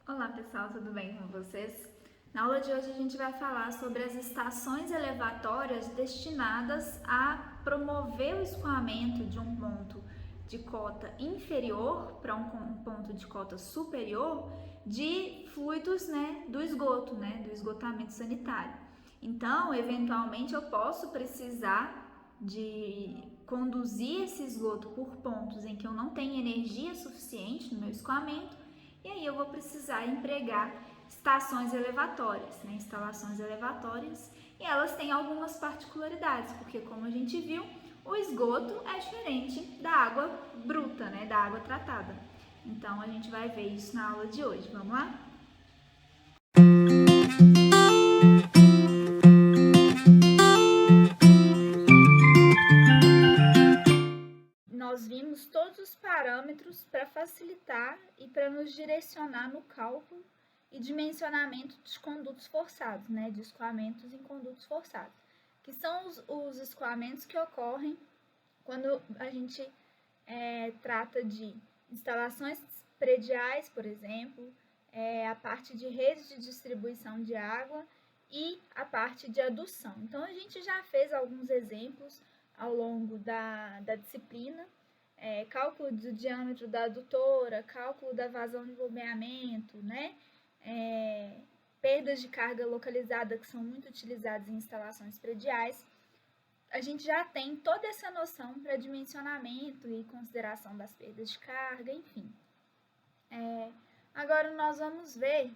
Olá pessoal, tudo bem com vocês? Na aula de hoje a gente vai falar sobre as estações elevatórias destinadas a promover o escoamento de um ponto de cota inferior para um ponto de cota superior de fluidos, do esgoto, do esgotamento sanitário. Então, eventualmente eu posso precisar de conduzir esse esgoto por pontos em que eu não tenho energia suficiente no meu escoamento. E aí eu vou precisar empregar estações elevatórias, instalações elevatórias, e elas têm algumas particularidades, porque como a gente viu, o esgoto é diferente da água bruta, da água tratada. Então a gente vai ver isso na aula de hoje. Vamos lá? Nós vimos todos os parâmetros para facilitar e para nos direcionar no cálculo e dimensionamento de condutos forçados, de escoamentos em condutos forçados, que são os escoamentos que ocorrem quando a gente trata de instalações prediais, por exemplo, a parte de redes de distribuição de água e a parte de adução. Então, a gente já fez alguns exemplos ao longo da disciplina, cálculo do diâmetro da adutora, cálculo da vazão de bombeamento, perdas de carga localizada que são muito utilizadas em instalações prediais. A gente já tem toda essa noção para dimensionamento e consideração das perdas de carga, enfim. Agora nós vamos ver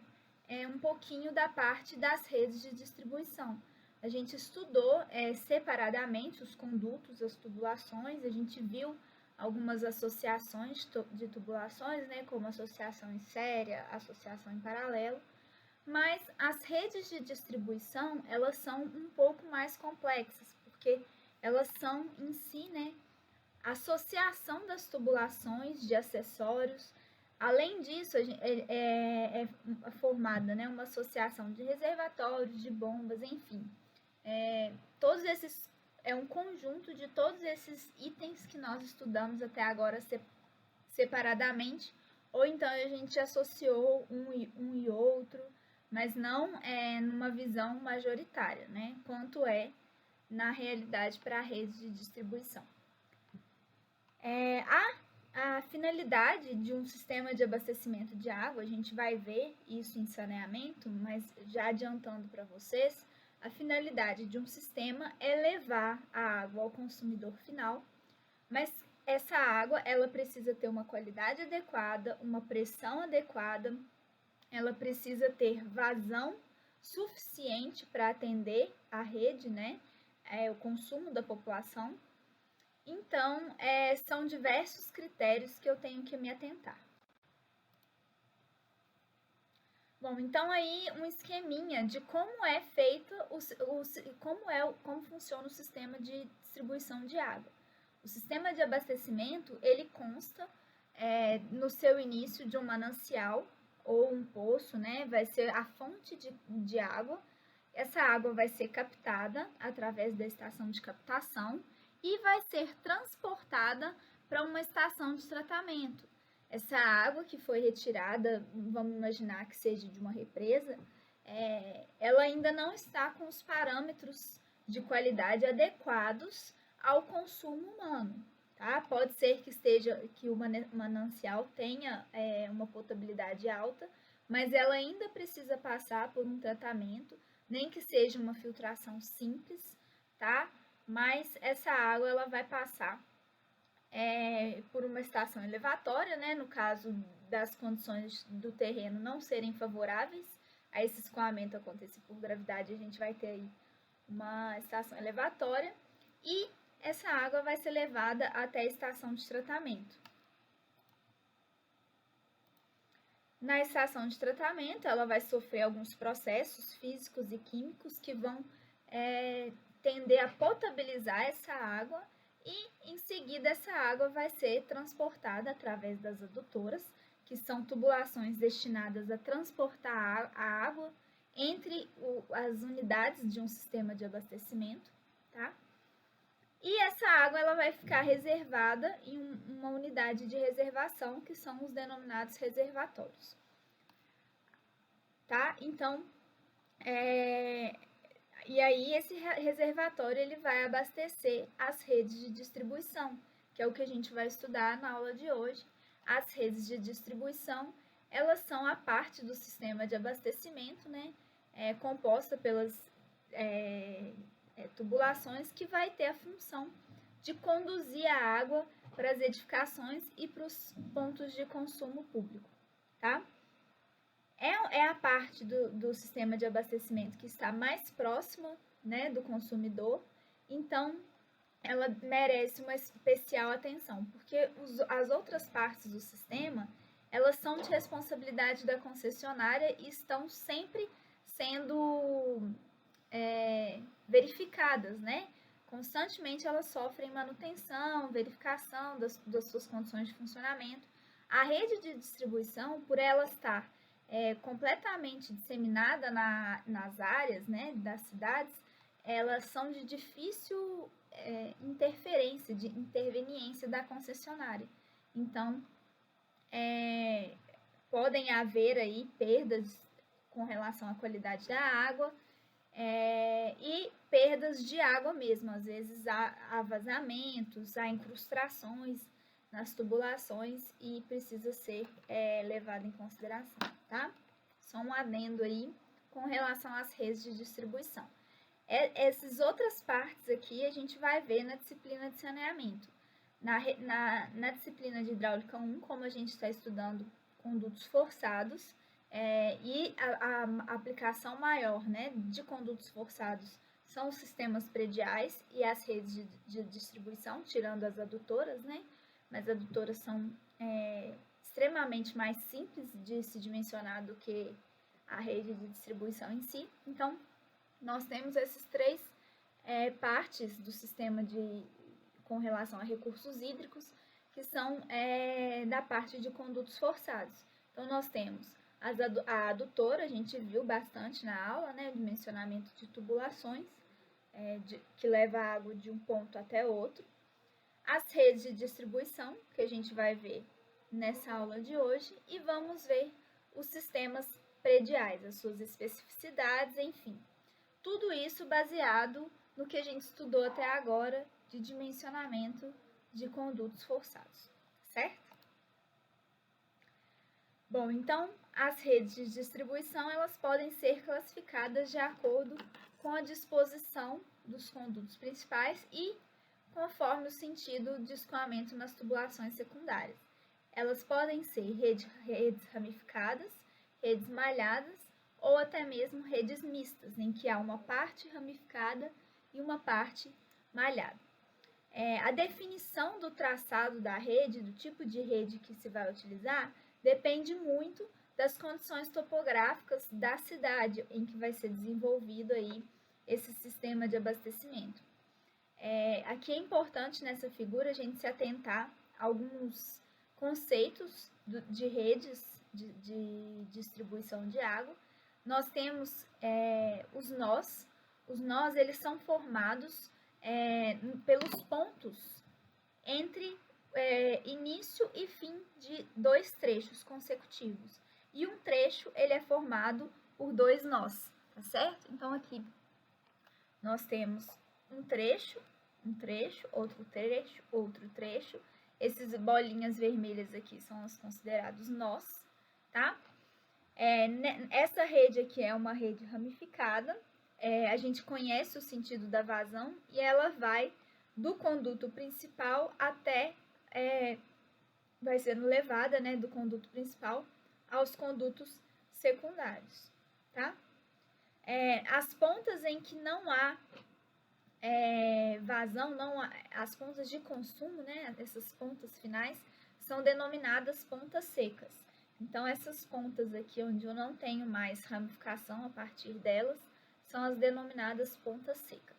um pouquinho da parte das redes de distribuição. A gente estudou separadamente os condutos, as tubulações, a gente viu algumas associações de tubulações, como associação em série, associação em paralelo, mas as redes de distribuição, elas são um pouco mais complexas, porque elas são em si, a associação das tubulações de acessórios. Além disso, é formada uma associação de reservatórios, de bombas, enfim. Todos esses é um conjunto de todos esses itens que nós estudamos até agora separadamente, ou então a gente associou um e outro, mas não numa visão majoritária, quanto na realidade para a rede de distribuição. A finalidade de um sistema de abastecimento de água, a gente vai ver isso em saneamento, mas já adiantando para vocês, a finalidade de um sistema é levar a água ao consumidor final, mas essa água ela precisa ter uma qualidade adequada, uma pressão adequada, ela precisa ter vazão suficiente para atender a rede, o consumo da população. Então, são diversos critérios que eu tenho que me atentar. Bom, então aí um esqueminha de como é feito, como funciona o sistema de distribuição de água. O sistema de abastecimento, ele consta no seu início de um manancial ou um poço, vai ser a fonte de água. Essa água vai ser captada através da estação de captação e vai ser transportada para uma estação de tratamento. Essa água que foi retirada, vamos imaginar que seja de uma represa, ela ainda não está com os parâmetros de qualidade adequados ao consumo humano. Tá? Pode ser que o manancial tenha uma potabilidade alta, mas ela ainda precisa passar por um tratamento, nem que seja uma filtração simples, tá? Mas essa água ela vai passar por uma estação elevatória, no caso das condições do terreno não serem favoráveis a esse escoamento acontecer por gravidade, a gente vai ter aí uma estação elevatória e essa água vai ser levada até a estação de tratamento. Na estação de tratamento, ela vai sofrer alguns processos físicos e químicos que vão tender a potabilizar essa água e, em seguida, essa água vai ser transportada através das adutoras, que são tubulações destinadas a transportar a água entre as unidades de um sistema de abastecimento, tá? E essa água ela vai ficar reservada em uma unidade de reservação, que são os denominados reservatórios. tá? Então, e aí esse reservatório ele vai abastecer as redes de distribuição, que é o que a gente vai estudar na aula de hoje. As redes de distribuição, elas são a parte do sistema de abastecimento, né? Composta pelas tubulações que vai ter a função de conduzir a água para as edificações e para os pontos de consumo público, tá? É a parte do sistema de abastecimento que está mais próxima, né, do consumidor, então ela merece uma especial atenção, porque as outras partes do sistema, elas são de responsabilidade da concessionária e estão sempre sendo verificadas, né? Constantemente elas sofrem manutenção, verificação das suas condições de funcionamento. A rede de distribuição, por ela estar completamente disseminada nas áreas, né, das cidades, elas são de difícil interferência, de interveniência da concessionária. Então, podem haver aí perdas com relação à qualidade da água e perdas de água mesmo. Às vezes há vazamentos, há incrustações nas tubulações e precisa ser levado em consideração, tá? Só um adendo aí com relação às redes de distribuição. Essas outras partes aqui a gente vai ver na disciplina de saneamento. Na disciplina de hidráulica 1, como a gente está estudando condutos forçados, e a aplicação maior, né, de condutos forçados são os sistemas prediais e as redes de distribuição, tirando as adutoras, né? Mas adutoras são extremamente mais simples de se dimensionar do que a rede de distribuição em si. Então, nós temos essas três partes do sistema com relação a recursos hídricos, que são da parte de condutos forçados. Então, nós temos a adutora, a gente viu bastante na aula, né, o dimensionamento de tubulações, que leva a água de um ponto até outro. As redes de distribuição, que a gente vai ver nessa aula de hoje, e vamos ver os sistemas prediais, as suas especificidades, enfim. Tudo isso baseado no que a gente estudou até agora de dimensionamento de condutos forçados, certo? Bom, então, as redes de distribuição, elas podem ser classificadas de acordo com a disposição dos condutos principais e conforme o sentido de escoamento nas tubulações secundárias. Elas podem ser redes ramificadas, redes malhadas ou até mesmo redes mistas, em que há uma parte ramificada e uma parte malhada. A definição do traçado da rede, do tipo de rede que se vai utilizar, depende muito das condições topográficas da cidade em que vai ser desenvolvido aí esse sistema de abastecimento. Aqui é importante nessa figura a gente se atentar a alguns conceitos de redes de distribuição de água. Nós temos os nós. Os nós, eles são formados pelos pontos entre início e fim de dois trechos consecutivos. E um trecho, ele é formado por dois nós, tá certo? Então, aqui nós temos um trecho, outro trecho. Essas bolinhas vermelhas aqui são os considerados nós, tá? Essa rede aqui é uma rede ramificada. A gente conhece o sentido da vazão e ela vai do conduto principal até, vai sendo levada, né, do conduto principal aos condutos secundários, tá? As pontas em que não há vazão, as pontas de consumo, né, essas pontas finais, são denominadas pontas secas. Então, essas pontas aqui, onde eu não tenho mais ramificação a partir delas, são as denominadas pontas secas.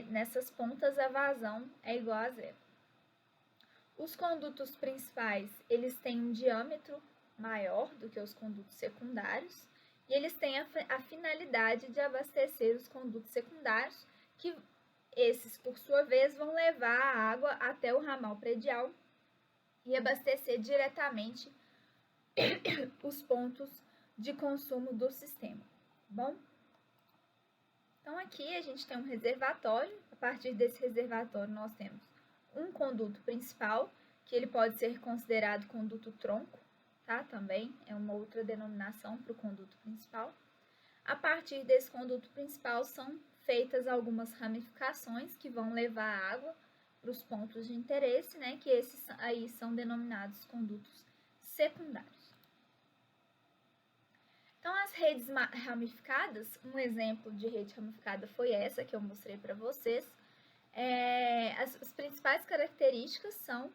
Nessas pontas, a vazão é igual a zero. Os condutos principais, eles têm um diâmetro maior do que os condutos secundários, e eles têm a finalidade de abastecer os condutos secundários, que esses, por sua vez, vão levar a água até o ramal predial e abastecer diretamente os pontos de consumo do sistema, tá bom? Então, aqui a gente tem um reservatório. A partir desse reservatório, nós temos um conduto principal, que ele pode ser considerado conduto tronco, tá? Também é uma outra denominação para o conduto principal. A partir desse conduto principal são feitas algumas ramificações que vão levar a água para os pontos de interesse, né? Que esses aí são denominados condutos secundários. Então, as redes ramificadas, um exemplo de rede ramificada foi essa que eu mostrei para vocês. As principais características são: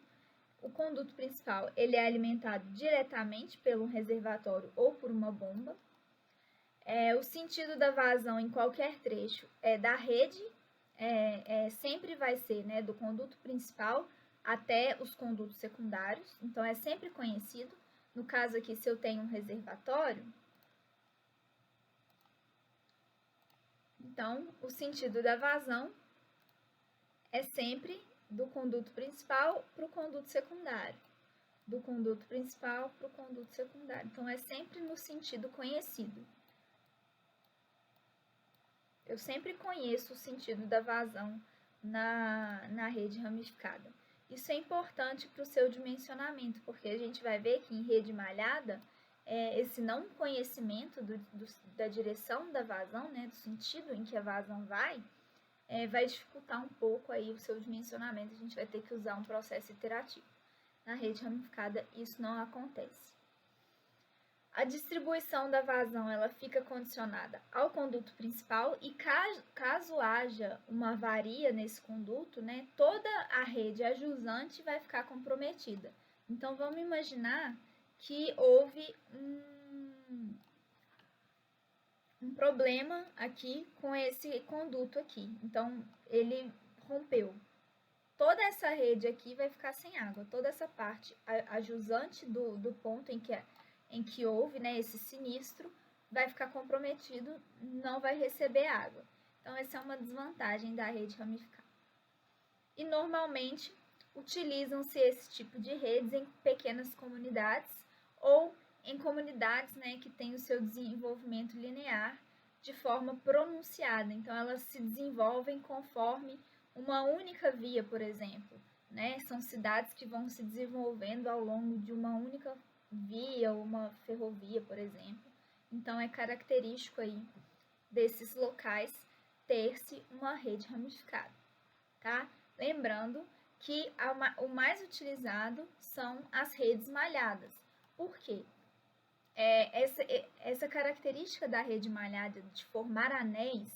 o conduto principal, ele é alimentado diretamente pelo reservatório ou por uma bomba. O sentido da vazão em qualquer trecho da rede sempre vai ser, né, do conduto principal até os condutos secundários. Então, é sempre conhecido. No caso aqui, se eu tenho um reservatório, então, o sentido da vazão é sempre do conduto principal para o conduto secundário. Do conduto principal para o conduto secundário. Então, é sempre no sentido conhecido. Eu sempre conheço o sentido da vazão na rede ramificada. Isso é importante para o seu dimensionamento, porque a gente vai ver que em rede malhada, esse não conhecimento da direção da vazão, né, do sentido em que a vazão vai dificultar um pouco aí o seu dimensionamento. A gente vai ter que usar um processo iterativo. Na rede ramificada, isso não acontece. A distribuição da vazão ela fica condicionada ao conduto principal e caso haja uma avaria nesse conduto, né, toda a rede ajusante vai ficar comprometida. Então, vamos imaginar que houve um problema aqui com esse conduto aqui. Então, ele rompeu. Toda essa rede aqui vai ficar sem água. Toda essa parte ajusante do ponto em que houve, né, esse sinistro, vai ficar comprometido, não vai receber água. Então, essa é uma desvantagem da rede ramificada. E, normalmente, utilizam-se esse tipo de redes em pequenas comunidades ou em comunidades, né, que têm o seu desenvolvimento linear de forma pronunciada. Então, elas se desenvolvem conforme uma única via, por exemplo, né? São cidades que vão se desenvolvendo ao longo de uma única via, uma ferrovia, por exemplo. Então, é característico aí desses locais ter-se uma rede ramificada, tá? Lembrando que o mais utilizado são as redes malhadas. Por quê? Essa característica da rede malhada de formar anéis,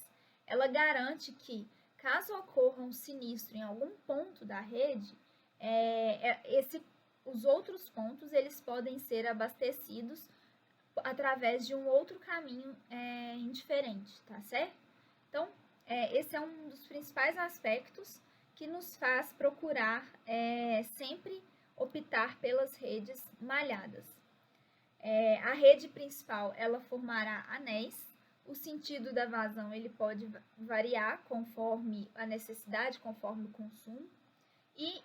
ela garante que, caso ocorra um sinistro em algum ponto da rede, os outros pontos eles podem ser abastecidos através de um outro caminho indiferente, tá certo? Então, esse é um dos principais aspectos que nos faz procurar sempre optar pelas redes malhadas. A rede principal, ela formará anéis. O sentido da vazão, ele pode variar conforme a necessidade, conforme o consumo. E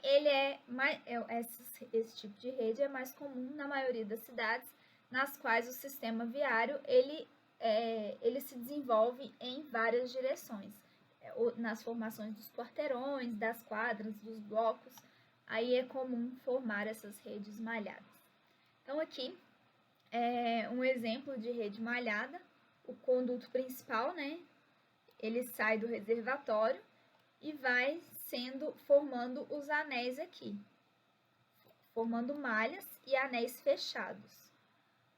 esse tipo de rede é mais comum na maioria das cidades, nas quais o sistema viário, ele se desenvolve em várias direções. Nas formações dos quarteirões, das quadras, dos blocos, aí é comum formar essas redes malhadas. Então, aqui, um exemplo de rede malhada, o conduto principal, né, ele sai do reservatório e vai formando os anéis aqui, formando malhas e anéis fechados,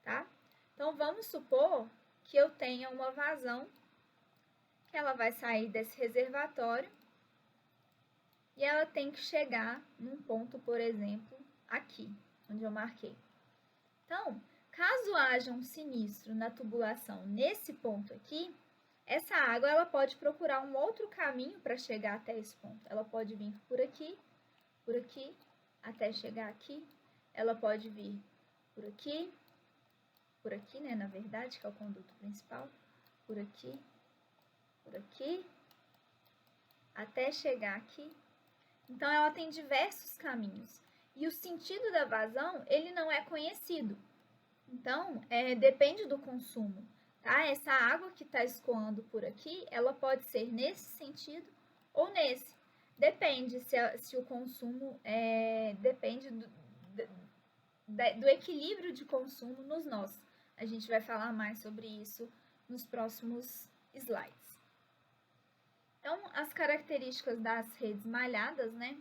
tá? Então, vamos supor que eu tenha uma vazão, que ela vai sair desse reservatório e ela tem que chegar num ponto, por exemplo, aqui, onde eu marquei. Então, caso haja um sinistro na tubulação nesse ponto aqui, essa água ela pode procurar um outro caminho para chegar até esse ponto. Ela pode vir por aqui, até chegar aqui. Ela pode vir por aqui, né, na verdade, que é o conduto principal, por aqui, até chegar aqui. Então, ela tem diversos caminhos. E o sentido da vazão, ele não é conhecido. Então, depende do consumo, tá? Essa água que está escoando por aqui, ela pode ser nesse sentido ou nesse. Depende se o consumo depende do equilíbrio de consumo nos nós. A gente vai falar mais sobre isso nos próximos slides. Então, as características das redes malhadas, né,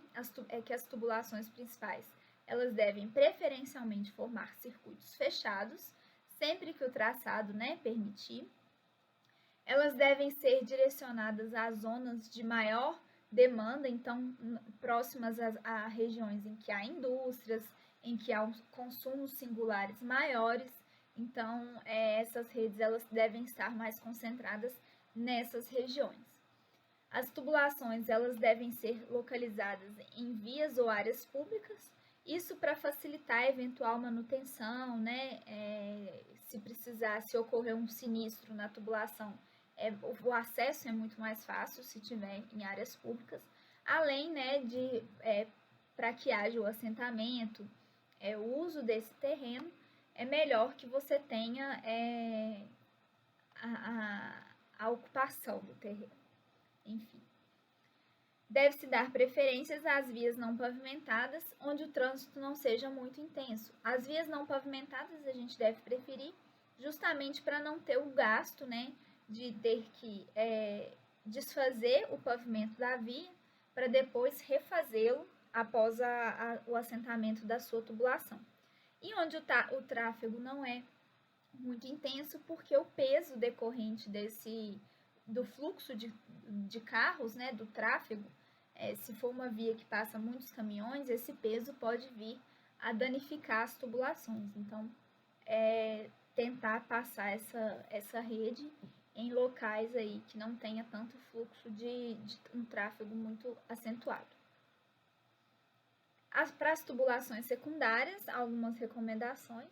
é que as tubulações principais, elas devem preferencialmente formar circuitos fechados, sempre que o traçado, né, permitir. Elas devem ser direcionadas às zonas de maior demanda, então próximas a regiões em que há indústrias, em que há consumos singulares maiores. Então, essas redes elas devem estar mais concentradas nessas regiões. As tubulações elas devem ser localizadas em vias ou áreas públicas, isso para facilitar a eventual manutenção, né? Se ocorrer um sinistro na tubulação, o acesso é muito mais fácil se tiver em áreas públicas, além, né, de para que haja o assentamento, o uso desse terreno, é melhor que você tenha a ocupação do terreno. Enfim. Deve-se dar preferências às vias não pavimentadas, onde o trânsito não seja muito intenso. As vias não pavimentadas a gente deve preferir justamente para não ter o gasto, né, de ter que desfazer o pavimento da via para depois refazê-lo após o assentamento da sua tubulação. E onde o tráfego não é muito intenso, porque o peso decorrente do fluxo de carros, né, do tráfego, se for uma via que passa muitos caminhões, esse peso pode vir a danificar as tubulações. Então, tentar passar essa rede em locais aí que não tenha tanto fluxo de um tráfego muito acentuado. Para as tubulações secundárias, algumas recomendações.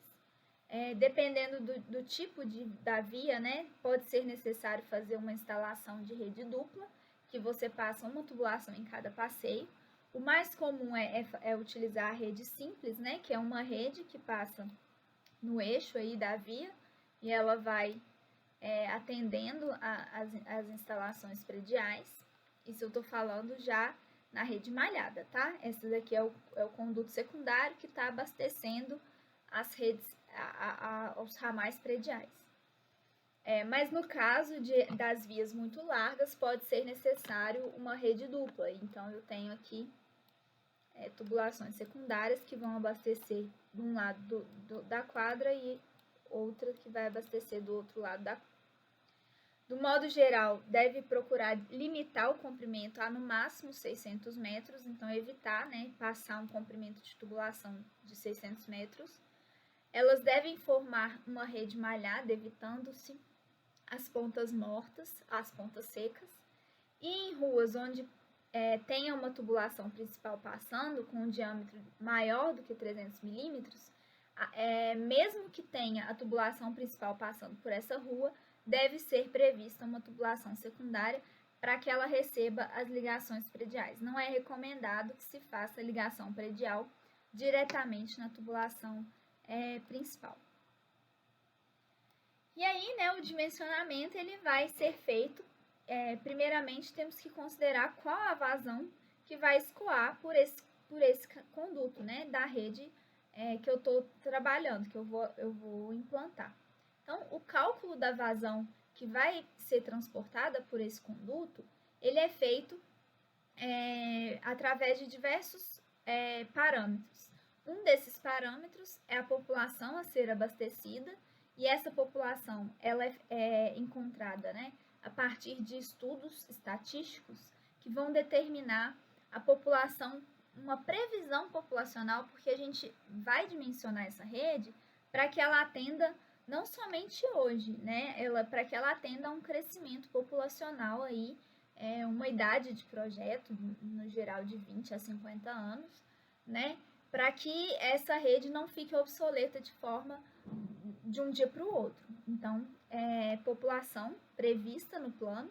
Dependendo do tipo da via, né, pode ser necessário fazer uma instalação de rede dupla, que você passa uma tubulação em cada passeio. O mais comum é utilizar a rede simples, né, que é uma rede que passa no eixo aí da via e ela vai atendendo as instalações prediais. Isso eu estou falando já na rede malhada, tá? Essa daqui é o conduto secundário que está abastecendo as redes aos ramais prediais. Mas no caso das vias muito largas, pode ser necessário uma rede dupla. Então, eu tenho aqui tubulações secundárias que vão abastecer de um lado da quadra e outra que vai abastecer do outro lado da quadra. Do modo geral, deve procurar limitar o comprimento a no máximo 600 metros, então evitar, né, passar um comprimento de tubulação de 600 metros. Elas devem formar uma rede malhada, evitando-se as pontas mortas, as pontas secas. E em ruas onde tenha uma tubulação principal passando com um diâmetro maior do que 300 milímetros, mesmo que tenha a tubulação principal passando por essa rua, deve ser prevista uma tubulação secundária para que ela receba as ligações prediais. Não é recomendado que se faça ligação predial diretamente na tubulação principal. E aí, né, o dimensionamento ele vai ser feito, primeiramente temos que considerar qual a vazão que vai escoar por esse conduto, né, da rede que eu estou trabalhando, que eu vou implantar. Então, o cálculo da vazão que vai ser transportada por esse conduto, ele é feito através de diversos parâmetros. Um desses parâmetros é a população a ser abastecida, e essa população ela é encontrada, né, a partir de estudos estatísticos que vão determinar a população, uma previsão populacional, porque a gente vai dimensionar essa rede para que ela atenda não somente hoje, né, para que ela atenda a um crescimento populacional aí, uma idade de projeto, no geral de 20 a 50 anos, né, para que essa rede não fique obsoleta de um dia para o outro. Então, população prevista no plano,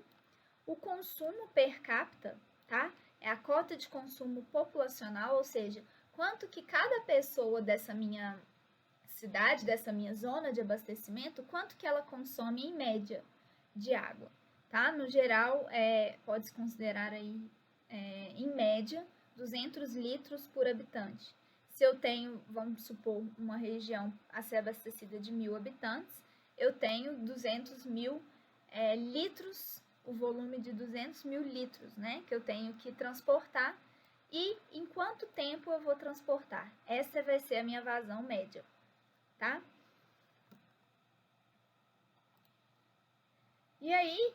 o consumo per capita, tá? É a cota de consumo populacional, ou seja, quanto que cada pessoa dessa minha cidade, dessa minha zona de abastecimento, quanto que ela consome em média de água, tá? No geral, pode-se considerar aí, em média, 200 litros por habitante. Se eu tenho, vamos supor, uma região a ser abastecida de 1.000 habitantes, eu tenho 200 mil litros, o volume de 200 mil litros, né, que eu tenho que transportar. E em quanto tempo eu vou transportar? Essa vai ser a minha vazão média, tá? E aí,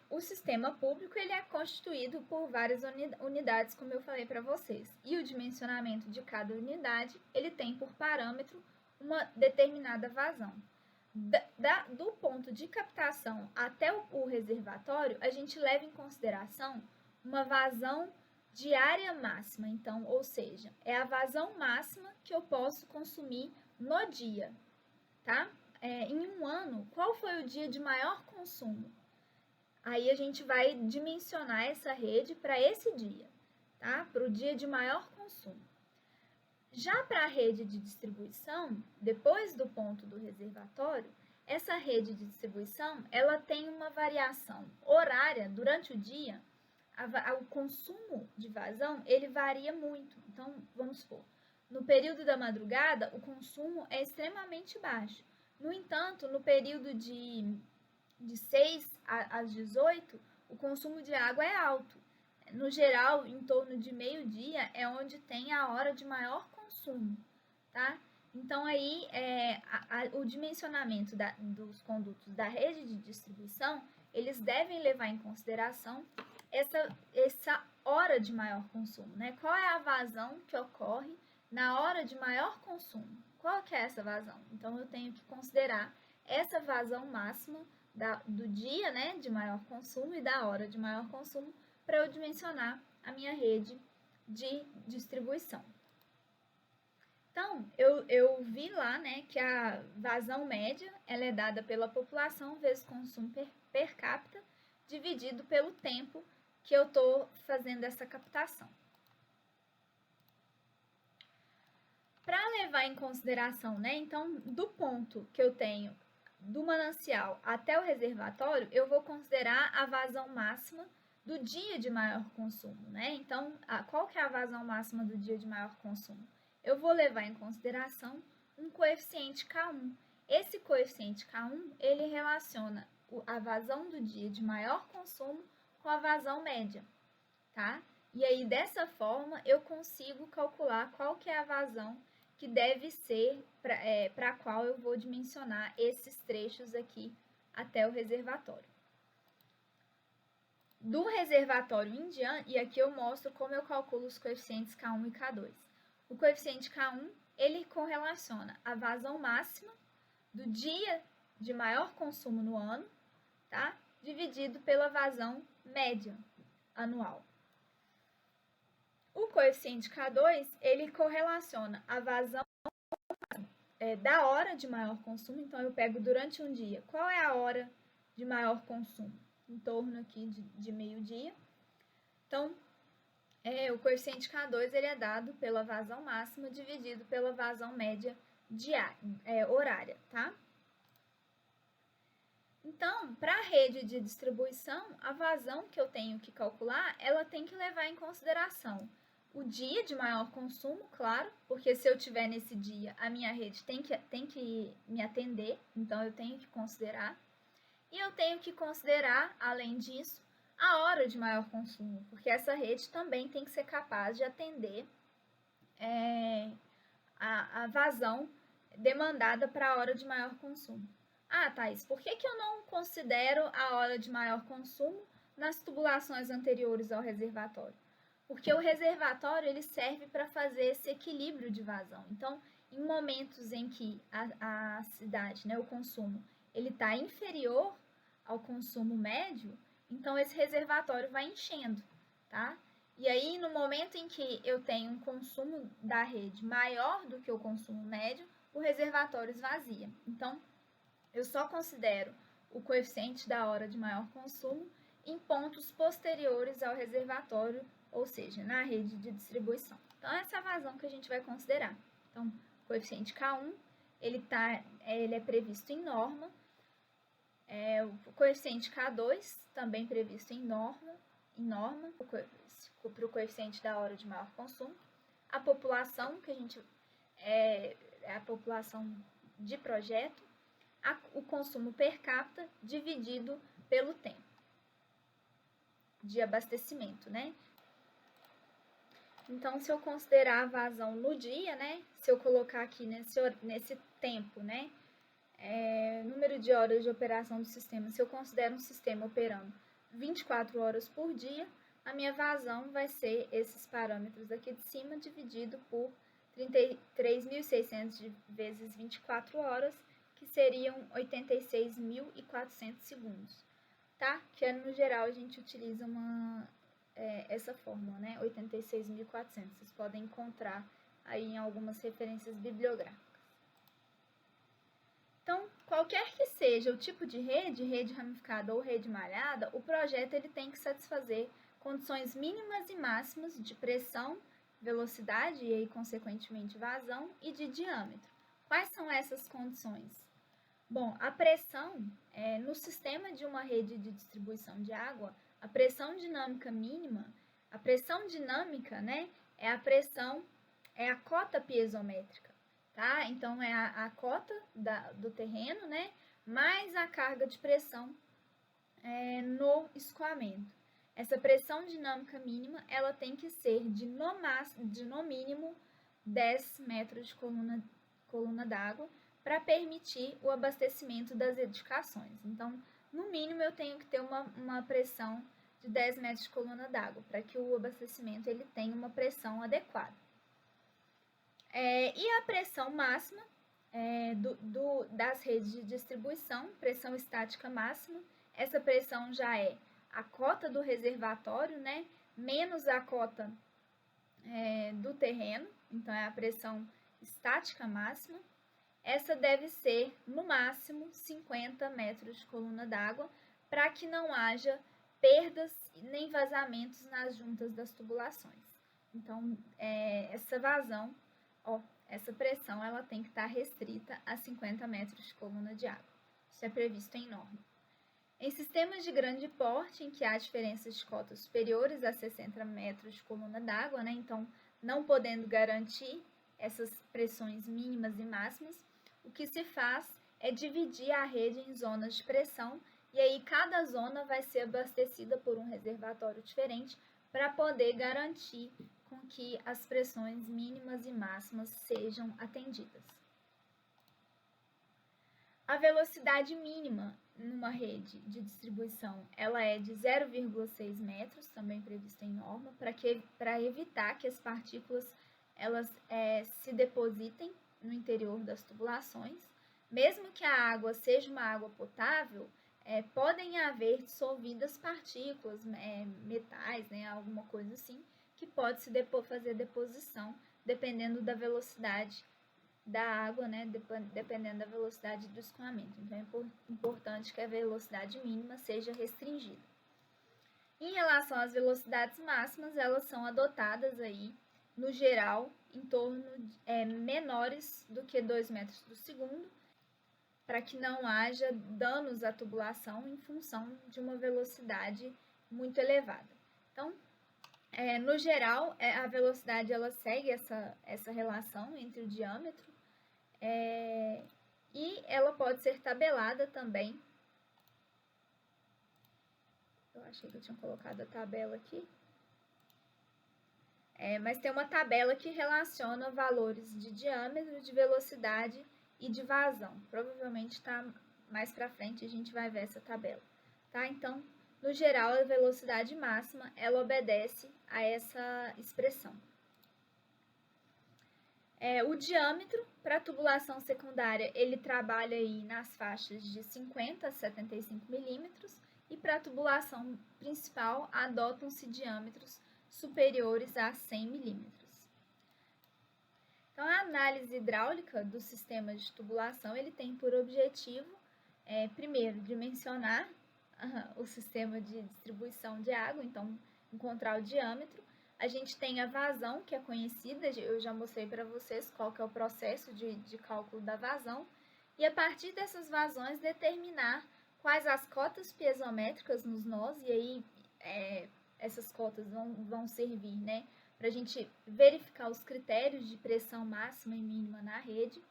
o sistema público ele é constituído por várias unidades, como eu falei para vocês. E o dimensionamento de cada unidade, ele tem por parâmetro uma determinada vazão. Do ponto de captação até o reservatório, a gente leva em consideração uma vazão de área máxima. Então, ou seja, é a vazão máxima que eu posso consumir no dia, tá? Em um ano, qual foi o dia de maior consumo? Aí a gente vai dimensionar essa rede para esse dia, tá? Para o dia de maior consumo. Já para a rede de distribuição, depois do ponto do reservatório, essa rede de distribuição, ela tem uma variação horária durante o dia. O consumo de vazão, ele varia muito. Então, vamos supor, no período da madrugada, o consumo é extremamente baixo. No entanto, no período de 6 às 18, o consumo de água é alto. No geral, em torno de meio-dia é onde tem a hora de maior consumo, tá? Então, aí, o dimensionamento dos condutos da rede de distribuição, eles devem levar em consideração essa hora de maior consumo, né? Qual é a vazão que ocorre na hora de maior consumo? Qual que é essa vazão? Então, eu tenho que considerar essa vazão máxima do dia, né, de maior consumo e da hora de maior consumo para eu dimensionar a minha rede de distribuição. Então, eu vi lá, né, que a vazão média ela é dada pela população vezes consumo per capita, dividido pelo tempo que eu estou fazendo essa captação. Para levar em consideração, né, então, do ponto que eu tenho do manancial até o reservatório, eu vou considerar a vazão máxima do dia de maior consumo, né? Então, qual que é a vazão máxima do dia de maior consumo? Eu vou levar em consideração um coeficiente K1. Esse coeficiente K1, ele relaciona a vazão do dia de maior consumo com a vazão média, tá? E aí, dessa forma, eu consigo calcular qual que é a vazão que deve ser para a qual eu vou dimensionar esses trechos aqui até o reservatório. Do reservatório em diante, e aqui eu mostro como eu calculo os coeficientes K1 e K2. O coeficiente K1, ele correlaciona a vazão máxima do dia de maior consumo no ano, tá? Dividido pela vazão média anual. O coeficiente K2, ele correlaciona a vazão da hora de maior consumo. Então, eu pego durante um dia, qual é a hora de maior consumo? Em torno aqui de meio-dia. Então, o coeficiente K2, ele é dado pela vazão máxima dividido pela vazão média horária, tá? Então, para a rede de distribuição, a vazão que eu tenho que calcular, ela tem que levar em consideração o dia de maior consumo, claro, porque se eu tiver nesse dia, a minha rede tem que me atender, então eu tenho que considerar. E eu tenho que considerar, além disso, a hora de maior consumo, porque essa rede também tem que ser capaz de atender a vazão demandada para a hora de maior consumo. Ah, Thaís, por que eu não considero a hora de maior consumo nas tubulações anteriores ao reservatório? Porque o reservatório ele serve para fazer esse equilíbrio de vazão. Então, em momentos em que a cidade, né, o consumo, ele está inferior ao consumo médio, então esse reservatório vai enchendo, tá? E aí, no momento em que eu tenho um consumo da rede maior do que o consumo médio, o reservatório esvazia. Então, eu só considero o coeficiente da hora de maior consumo em pontos posteriores ao reservatório, ou seja, na rede de distribuição. Então, essa é a vazão que a gente vai considerar. Então, coeficiente K1, ele é previsto em norma. O coeficiente K2, também previsto em norma para o coeficiente da hora de maior consumo. A população, que a gente é a população de projeto, o consumo per capita dividido pelo tempo de abastecimento, né? Então, se eu considerar a vazão no dia, né? Se eu colocar aqui nesse tempo, né? Número de horas de operação do sistema, se eu considero um sistema operando 24 horas por dia, a minha vazão vai ser esses parâmetros aqui de cima dividido por 33.600 vezes 24 horas, que seriam 86.400 segundos, tá? Que no geral a gente utiliza essa fórmula, né? 86.400. Vocês podem encontrar aí em algumas referências bibliográficas. Então, qualquer que seja o tipo de rede ramificada ou rede malhada, o projeto ele tem que satisfazer condições mínimas e máximas de pressão, velocidade e aí, consequentemente, vazão e de diâmetro. Quais são essas condições? Bom, a pressão, no sistema de uma rede de distribuição de água, a pressão dinâmica mínima, a pressão dinâmica, né, é a cota piezométrica, tá? Então, é a cota do terreno, né, mais a carga de pressão no escoamento. Essa pressão dinâmica mínima, ela tem que ser de no mínimo 10 metros de coluna d'água para permitir o abastecimento das edificações. Então, no mínimo, eu tenho que ter uma pressão de 10 metros de coluna d'água para que o abastecimento ele tenha uma pressão adequada. E a pressão máxima das redes de distribuição, pressão estática máxima, essa pressão já é a cota do reservatório, né, menos a cota do terreno, então é a pressão estática máxima. Essa deve ser, no máximo, 50 metros de coluna d'água, para que não haja perdas nem vazamentos nas juntas das tubulações. Então, essa vazão, essa pressão, ela tem que estar restrita a 50 metros de coluna de água. Isso é previsto em norma. Em sistemas de grande porte, em que há diferenças de cotas superiores a 60 metros de coluna d'água, né? Então, não podendo garantir essas pressões mínimas e máximas, o que se faz é dividir a rede em zonas de pressão, e aí cada zona vai ser abastecida por um reservatório diferente para poder garantir com que as pressões mínimas e máximas sejam atendidas. A velocidade mínima numa rede de distribuição, ela é de 0,6 metros, também prevista em norma, para evitar que as partículas elas se depositem no interior das tubulações. Mesmo que a água seja uma água potável, podem haver dissolvidas partículas, metais, né, alguma coisa assim, que pode se fazer deposição, dependendo da velocidade da água, né, dependendo da velocidade do escoamento. Então, é importante que a velocidade mínima seja restringida. Em relação às velocidades máximas, elas são adotadas aí, no geral, em torno menores do que 2 metros por segundo, para que não haja danos à tubulação em função de uma velocidade muito elevada. Então, no geral, a velocidade ela segue essa relação entre o diâmetro e ela pode ser tabelada também. Eu achei que eu tinha colocado a tabela aqui. Mas tem uma tabela que relaciona valores de diâmetro, de velocidade e de vazão. Provavelmente está mais para frente, a gente vai ver essa tabela. Tá? Então, no geral, a velocidade máxima, ela obedece a essa expressão. O diâmetro para a tubulação secundária, ele trabalha aí nas faixas de 50 a 75 milímetros, e para a tubulação principal, adotam-se diâmetros superiores a 100 milímetros. Então, a análise hidráulica do sistema de tubulação, ele tem por objetivo, primeiro, dimensionar o sistema de distribuição de água, então, encontrar o diâmetro, A gente tem a vazão, que é conhecida, eu já mostrei para vocês qual que é o processo de cálculo da vazão, e a partir dessas vazões determinar quais as cotas piezométricas nos nós, e aí essas cotas vão servir, né, para a gente verificar os critérios de pressão máxima e mínima na rede,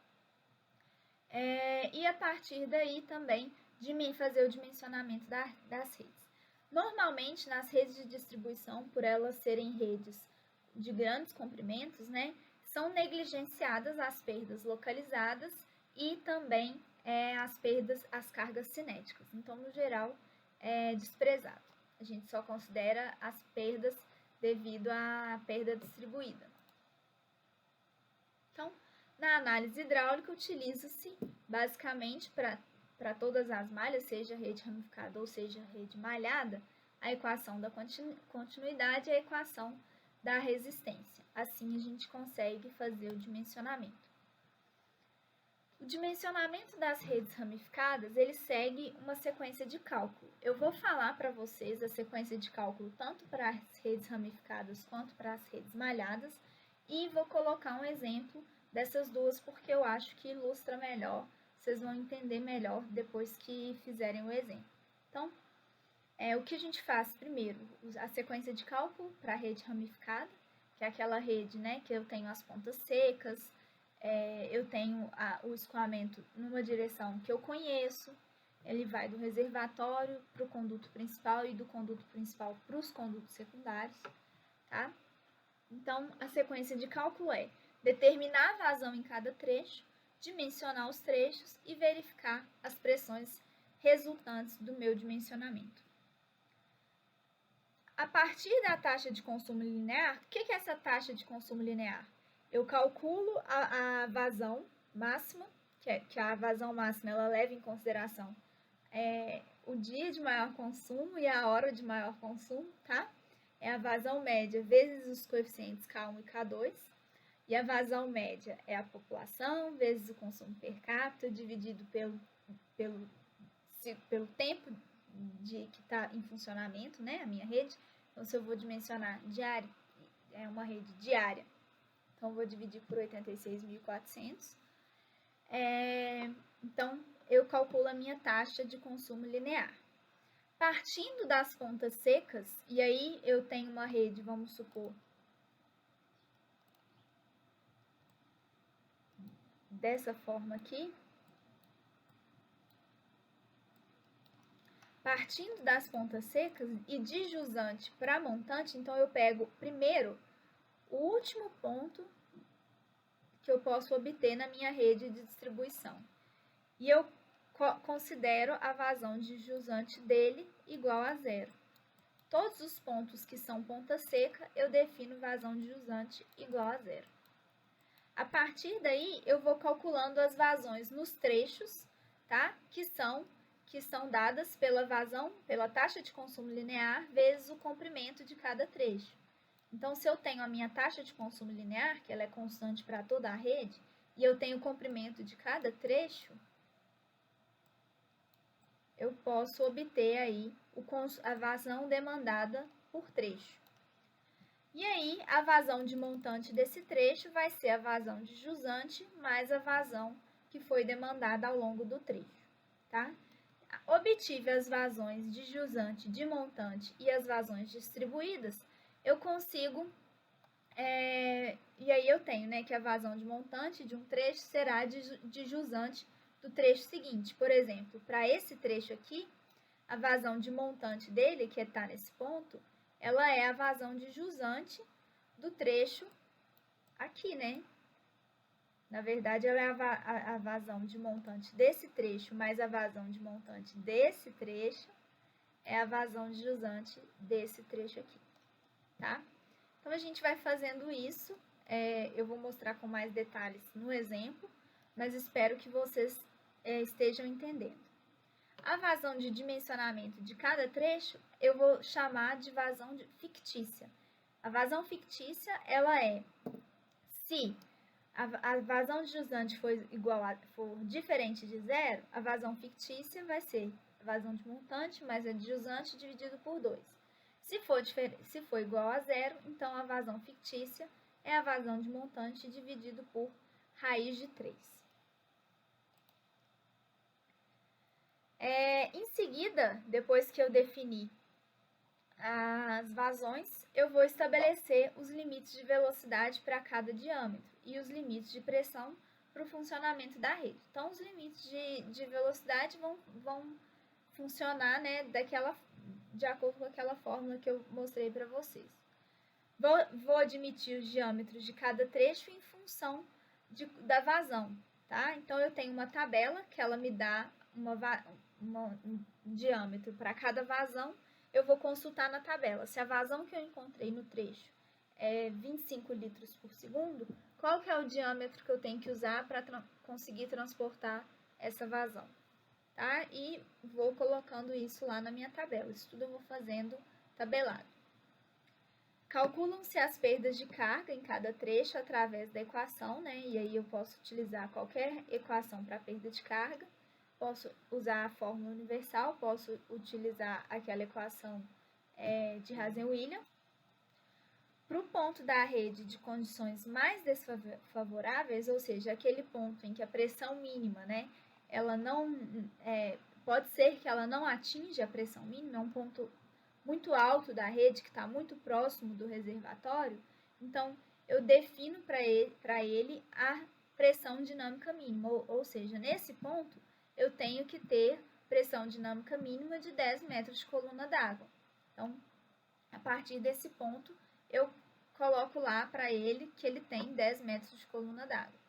e a partir daí também fazer o dimensionamento das redes. Normalmente, nas redes de distribuição, por elas serem redes de grandes comprimentos, né, são negligenciadas as perdas localizadas e também as cargas cinéticas. Então, no geral, é desprezado. A gente só considera as perdas devido à perda distribuída. Então, na análise hidráulica, utiliza-se basicamente para todas as malhas, seja rede ramificada ou seja rede malhada, a equação da continuidade e a equação da resistência. Assim, a gente consegue fazer o dimensionamento. O dimensionamento das redes ramificadas, ele segue uma sequência de cálculo. Eu vou falar para vocês a sequência de cálculo tanto para as redes ramificadas quanto para as redes malhadas e vou colocar um exemplo dessas duas porque eu acho que ilustra melhor, vocês vão entender melhor depois que fizerem o exemplo. Então, o que a gente faz primeiro? A sequência de cálculo para a rede ramificada, que é aquela rede, né, que eu tenho as pontas secas, eu tenho o escoamento numa direção que eu conheço, ele vai do reservatório para o conduto principal e do conduto principal para os condutos secundários, tá? Então, a sequência de cálculo é determinar a vazão em cada trecho, dimensionar os trechos e verificar as pressões resultantes do meu dimensionamento. A partir da taxa de consumo linear, o que é essa taxa de consumo linear? Eu calculo a vazão máxima, que a vazão máxima ela leva em consideração o dia de maior consumo e a hora de maior consumo, tá? É a vazão média vezes os coeficientes K1 e K2. E a vazão média é a população vezes o consumo per capita dividido pelo tempo que está em funcionamento, né? A minha rede. Então, se eu vou dimensionar diária, é uma rede diária. Então, eu vou dividir por 86.400. Então, eu calculo a minha taxa de consumo linear. Partindo das pontas secas, e aí eu tenho uma rede, vamos supor, dessa forma aqui. Partindo das pontas secas e de jusante para montante, então eu pego primeiro o último ponto que eu posso obter na minha rede de distribuição. E eu considero a vazão de jusante dele igual a zero. Todos os pontos que são ponta seca, eu defino vazão de jusante igual a zero. A partir daí, eu vou calculando as vazões nos trechos, tá? Que são dadas pela vazão, pela taxa de consumo linear, vezes o comprimento de cada trecho. Então, se eu tenho a minha taxa de consumo linear, que ela é constante para toda a rede, e eu tenho o comprimento de cada trecho, eu posso obter aí a vazão demandada por trecho. E aí, a vazão de montante desse trecho vai ser a vazão de jusante mais a vazão que foi demandada ao longo do trecho, tá? Obtive as vazões de jusante, de montante e as vazões distribuídas, eu consigo, e aí eu tenho, né, que a vazão de montante de um trecho será de jusante do trecho seguinte. Por exemplo, para esse trecho aqui, a vazão de montante dele, que está nesse ponto, ela é a vazão de jusante do trecho aqui, né? Na verdade, ela é a vazão de montante desse trecho, mais a vazão de montante desse trecho, é a vazão de jusante desse trecho aqui, tá? Então, a gente vai fazendo isso, eu vou mostrar com mais detalhes no exemplo, mas espero que vocês estejam entendendo. A vazão de dimensionamento de cada trecho, eu vou chamar de vazão fictícia. A vazão fictícia, ela é se a vazão de jusante for diferente de zero, a vazão fictícia vai ser a vazão de montante mais a de jusante dividido por 2. Se for igual a zero, então a vazão fictícia é a vazão de montante dividido por raiz de 3. Em seguida, depois que eu definir as vazões, eu vou estabelecer os limites de velocidade para cada diâmetro e os limites de pressão para o funcionamento da rede. Então, os limites de velocidade vão funcionar, né, de acordo com aquela fórmula que eu mostrei para vocês. Vou admitir os diâmetros de cada trecho em função da vazão, tá? Então, eu tenho uma tabela que ela me dá um diâmetro para cada vazão. Eu vou consultar na tabela. Se a vazão que eu encontrei no trecho é 25 litros por segundo, qual que é o diâmetro que eu tenho que usar para conseguir transportar essa vazão? Tá? E vou colocando isso lá na minha tabela. Isso tudo eu vou fazendo tabelado. Calculam-se as perdas de carga em cada trecho através da equação, né? E aí eu posso utilizar qualquer equação para perda de carga. Posso usar a fórmula universal, posso utilizar aquela equação de Hazen-Williams. Para o ponto da rede de condições mais desfavoráveis, ou seja, aquele ponto em que a pressão mínima, né, ela não pode ser que ela não atinja a pressão mínima, é um ponto muito alto da rede, que está muito próximo do reservatório, então eu defino para ele a pressão dinâmica mínima, ou seja, nesse ponto eu tenho que ter pressão dinâmica mínima de 10 metros de coluna d'água. Então, a partir desse ponto, eu coloco lá para ele que ele tem 10 metros de coluna d'água.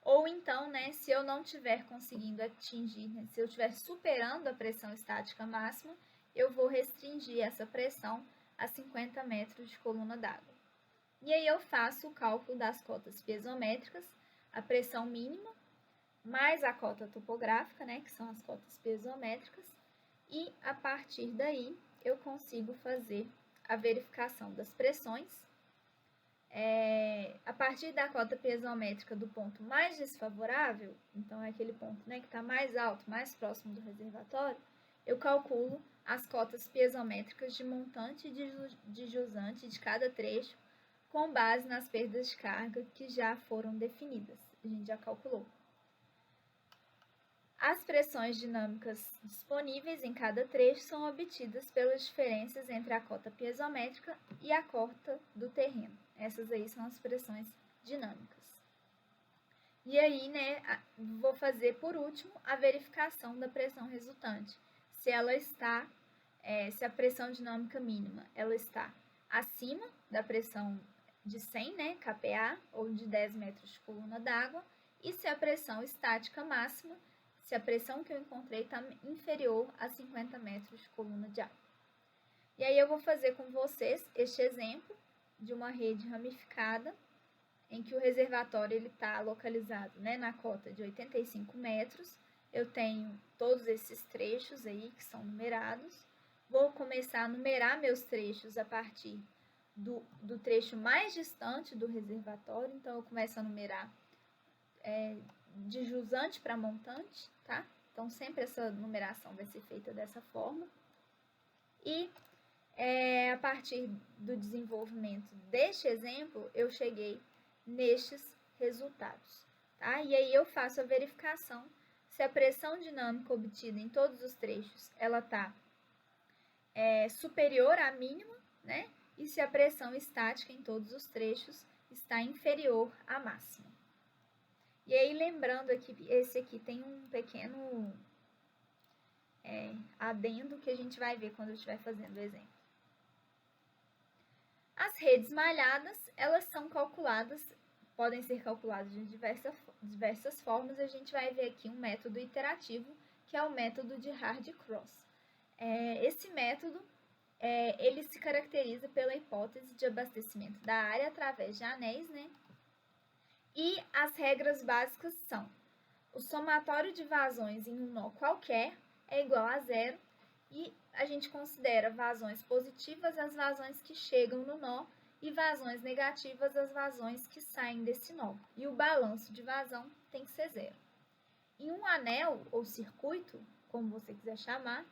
Ou então, né, se eu não estiver conseguindo atingir, né, se eu estiver superando a pressão estática máxima, eu vou restringir essa pressão a 50 metros de coluna d'água. E aí eu faço o cálculo das cotas piezométricas, a pressão mínima, mais a cota topográfica, né, que são as cotas piezométricas, e a partir daí eu consigo fazer a verificação das pressões. A partir da cota piezométrica do ponto mais desfavorável, então é aquele ponto, né, que está mais alto, mais próximo do reservatório, eu calculo as cotas piezométricas de montante e de jusante de cada trecho com base nas perdas de carga que já foram definidas, a gente já calculou. As pressões dinâmicas disponíveis em cada trecho são obtidas pelas diferenças entre a cota piezométrica e a cota do terreno. Essas aí são as pressões dinâmicas. E aí, né, vou fazer por último a verificação da pressão resultante. Se ela está, se a pressão dinâmica mínima ela está acima da pressão de 100, né, kPa, ou de 10 metros de coluna d'água, e se a pressão estática máxima, se a pressão que eu encontrei está inferior a 50 metros de coluna de água. E aí eu vou fazer com vocês este exemplo de uma rede ramificada, em que o reservatório está localizado, né, na cota de 85 metros. Eu tenho todos esses trechos aí que são numerados. Vou começar a numerar meus trechos a partir do trecho mais distante do reservatório. Então, eu começo a numerar de jusante para montante, tá? Então, sempre essa numeração vai ser feita dessa forma. E a partir do desenvolvimento deste exemplo, eu cheguei nestes resultados, tá? E aí eu faço a verificação se a pressão dinâmica obtida em todos os trechos, ela está superior à mínima, né? E se a pressão estática em todos os trechos está inferior à máxima. E aí, lembrando aqui, esse aqui tem um pequeno adendo que a gente vai ver quando eu estiver fazendo o exemplo. As redes malhadas, elas são calculadas, podem ser calculadas de diversas formas. A gente vai ver aqui um método iterativo, que é o método de Hardy-Cross. Esse método, ele se caracteriza pela hipótese de abastecimento da área através de anéis, né? E as regras básicas são: o somatório de vazões em um nó qualquer é igual a zero, e a gente considera vazões positivas as vazões que chegam no nó e vazões negativas as vazões que saem desse nó. E o balanço de vazão tem que ser zero. Em um anel ou circuito, como você quiser chamar,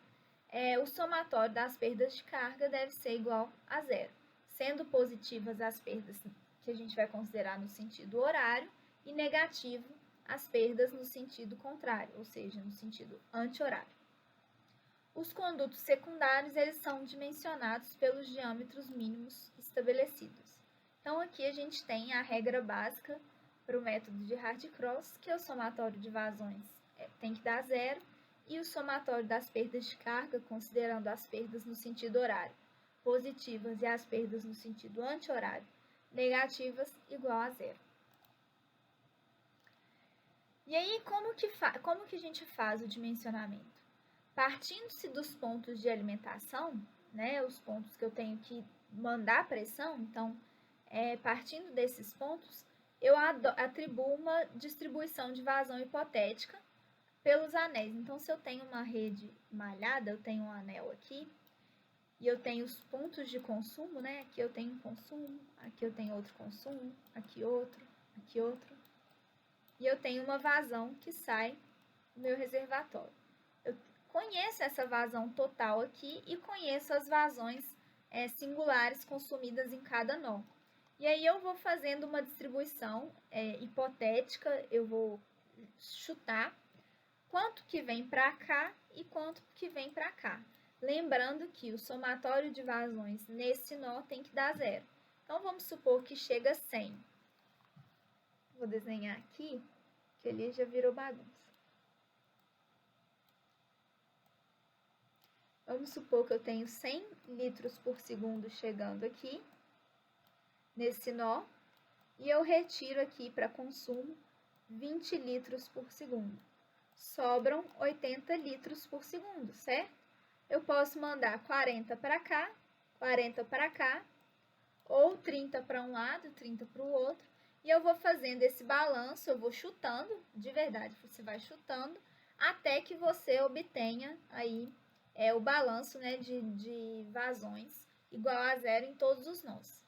o somatório das perdas de carga deve ser igual a zero, sendo positivas as perdas que a gente vai considerar no sentido horário e negativo as perdas no sentido contrário, ou seja, no sentido anti-horário. Os condutos secundários, eles são dimensionados pelos diâmetros mínimos estabelecidos. Então, aqui a gente tem a regra básica para o método de Hardy-Cross, que é o somatório de vazões tem que dar zero, e o somatório das perdas de carga, considerando as perdas no sentido horário positivas e as perdas no sentido anti-horário negativas, igual a zero. E aí, como que a gente faz o dimensionamento? Partindo-se dos pontos de alimentação, né, os pontos que eu tenho que mandar pressão, então, partindo desses pontos, eu atribuo uma distribuição de vazão hipotética pelos anéis. Então, se eu tenho uma rede malhada, eu tenho um anel aqui, e eu tenho os pontos de consumo, né? Aqui eu tenho um consumo, aqui eu tenho outro consumo, aqui outro, e eu tenho uma vazão que sai do meu reservatório. Eu conheço essa vazão total aqui e conheço as vazões singulares consumidas em cada nó. E aí eu vou fazendo uma distribuição hipotética, eu vou chutar quanto que vem para cá e quanto que vem para cá. Lembrando que o somatório de vazões nesse nó tem que dar zero. Então, vamos supor que chega a 100. Vou desenhar aqui, que ele já virou bagunça. Vamos supor que eu tenho 100 litros por segundo chegando aqui, nesse nó, e eu retiro aqui para consumo 20 litros por segundo. Sobram 80 litros por segundo, certo? Eu posso mandar 40 para cá, 40 para cá, ou 30 para um lado, 30 para o outro, e eu vou fazendo esse balanço, eu vou chutando, de verdade, você vai chutando, até que você obtenha aí o balanço, né, de vazões igual a zero em todos os nós.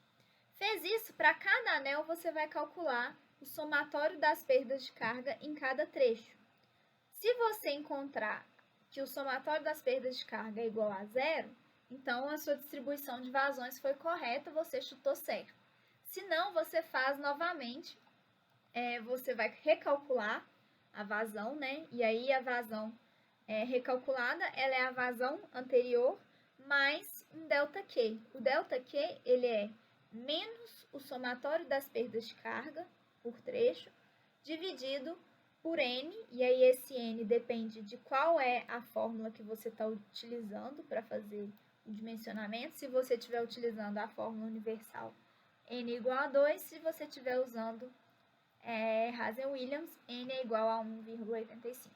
Fez isso, para cada anel você vai calcular o somatório das perdas de carga em cada trecho. Se você encontrar que o somatório das perdas de carga é igual a zero, então a sua distribuição de vazões foi correta, você chutou certo. Se não, você faz novamente, você vai recalcular a vazão, né? E aí a vazão recalculada, ela é a vazão anterior mais um ΔQ. O ΔQ, ele é menos o somatório das perdas de carga por trecho, dividido por N, e aí esse N depende de qual é a fórmula que você está utilizando para fazer o dimensionamento. Se você estiver utilizando a fórmula universal, N é igual a 2. Se você estiver usando Hazen-Williams, N é igual a 1,85.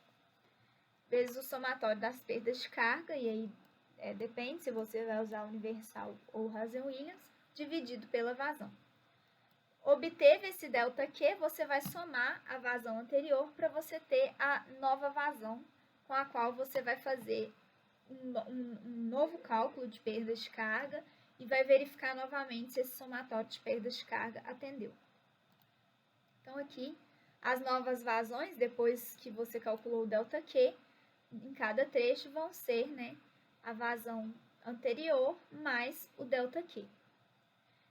Vezes o somatório das perdas de carga, e aí depende se você vai usar universal ou Hazen-Williams, dividido pela vazão. Obteve esse ΔQ, você vai somar a vazão anterior para você ter a nova vazão com a qual você vai fazer um novo cálculo de perdas de carga e vai verificar novamente se esse somatório de perdas de carga atendeu. Então, aqui, as novas vazões, depois que você calculou o ΔQ, em cada trecho vão ser, né, a vazão anterior mais o ΔQ.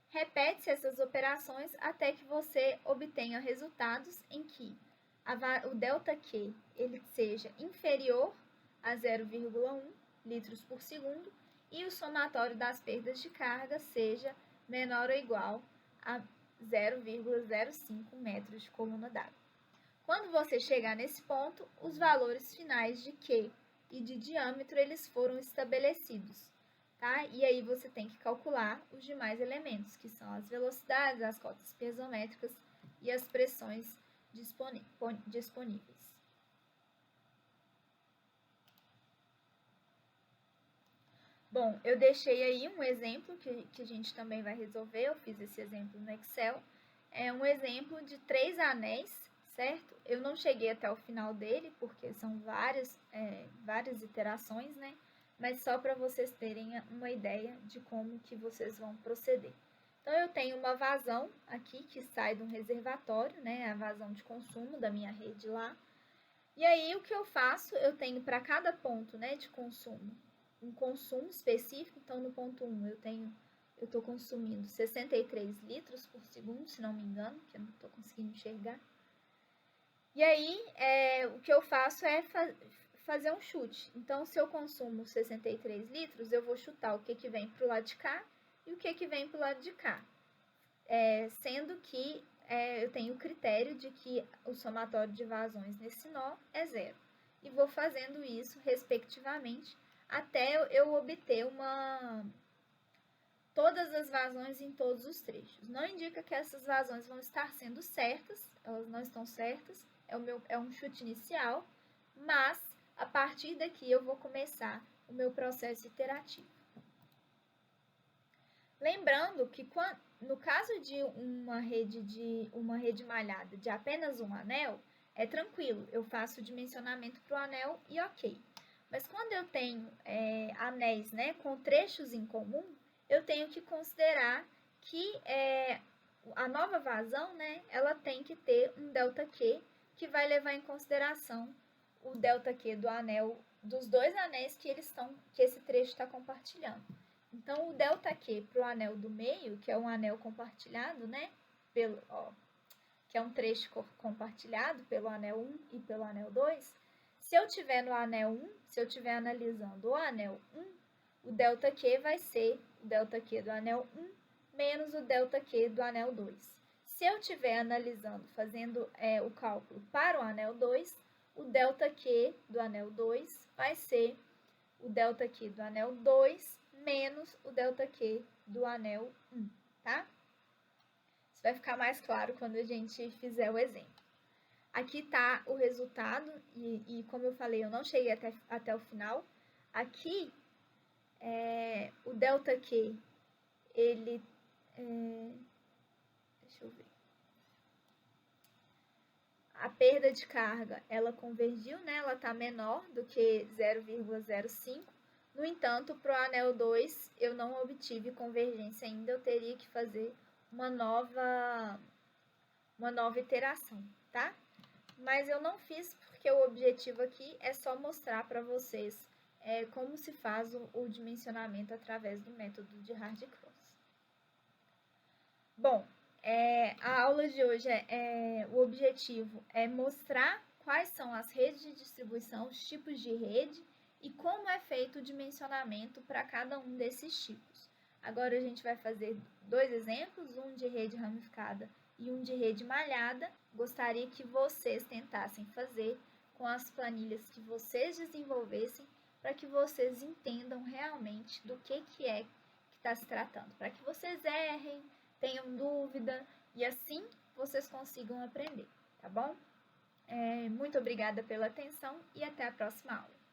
Repete-se essas operações até que você obtenha resultados em que o ΔQ ele seja inferior a 0,1 litros por segundo e o somatório das perdas de carga seja menor ou igual a 0,05 metros de coluna d'água. Quando você chegar nesse ponto, os valores finais de Q e de diâmetro eles foram estabelecidos. Tá? E aí você tem que calcular os demais elementos, que são as velocidades, as cotas piezométricas e as pressões disponíveis. Bom, eu deixei aí um exemplo que a gente também vai resolver, eu fiz esse exemplo no Excel. É um exemplo de 3 anéis, certo? Eu não cheguei até o final dele, porque são várias iterações, né? Mas só para vocês terem uma ideia de como que vocês vão proceder. Então, eu tenho uma vazão aqui que sai de um reservatório, né, a vazão de consumo da minha rede lá. E aí, o que eu faço? Eu tenho para cada ponto, né, de consumo um consumo específico. Então, no ponto 1, eu estou consumindo 63 litros por segundo, se não me engano, que eu não estou conseguindo enxergar. E aí, o que eu faço é fazer um chute. Então, se eu consumo 63 litros, eu vou chutar o que vem para o lado de cá e o que vem para o lado de cá. Sendo que eu tenho o critério de que o somatório de vazões nesse nó é 0. E vou fazendo isso, respectivamente, até eu obter todas as vazões em todos os trechos. Não indica que essas vazões vão estar sendo certas, elas não estão certas, é um chute inicial, mas a partir daqui eu vou começar o meu processo iterativo. Lembrando que no caso de uma rede malhada de apenas um anel, é tranquilo, eu faço o dimensionamento para o anel e ok. Mas quando eu tenho anéis, né, com trechos em comum, eu tenho que considerar que a nova vazão, né, ela tem que ter um ΔQ que vai levar em consideração o ΔQ do anel, dos dois anéis que esse trecho está compartilhando. Então, o ΔQ para o anel do meio, que é um anel compartilhado, né, que é um trecho compartilhado pelo anel 1 e pelo anel 2, se eu tiver no anel 1, se eu estiver analisando o anel 1, o ΔQ vai ser o ΔQ do anel 1 menos o ΔQ do anel 2. Se eu estiver analisando, fazendo o cálculo para o anel 2, o ΔQ do anel 2 vai ser o ΔQ do anel 2 menos o ΔQ do anel 1, tá? Isso vai ficar mais claro quando a gente fizer o exemplo. Aqui está o resultado, e como eu falei, eu não cheguei até o final. Aqui, o ΔQ, ele... deixa eu ver. A perda de carga, ela convergiu, né? Ela está menor do que 0,05. No entanto, para o anel 2, eu não obtive convergência ainda, eu teria que fazer uma nova iteração, tá? Mas eu não fiz porque o objetivo aqui é só mostrar para vocês como se faz o dimensionamento através do método de Hardy-Cross. Bom, a aula de hoje, o objetivo é mostrar quais são as redes de distribuição, os tipos de rede e como é feito o dimensionamento para cada um desses tipos. Agora a gente vai fazer 2 exemplos, um de rede ramificada e um de rede malhada. Gostaria que vocês tentassem fazer com as planilhas que vocês desenvolvessem para que vocês entendam realmente do que está se tratando, para que vocês errem, tenham dúvida e assim vocês consigam aprender, tá bom? Muito obrigada pela atenção e até a próxima aula.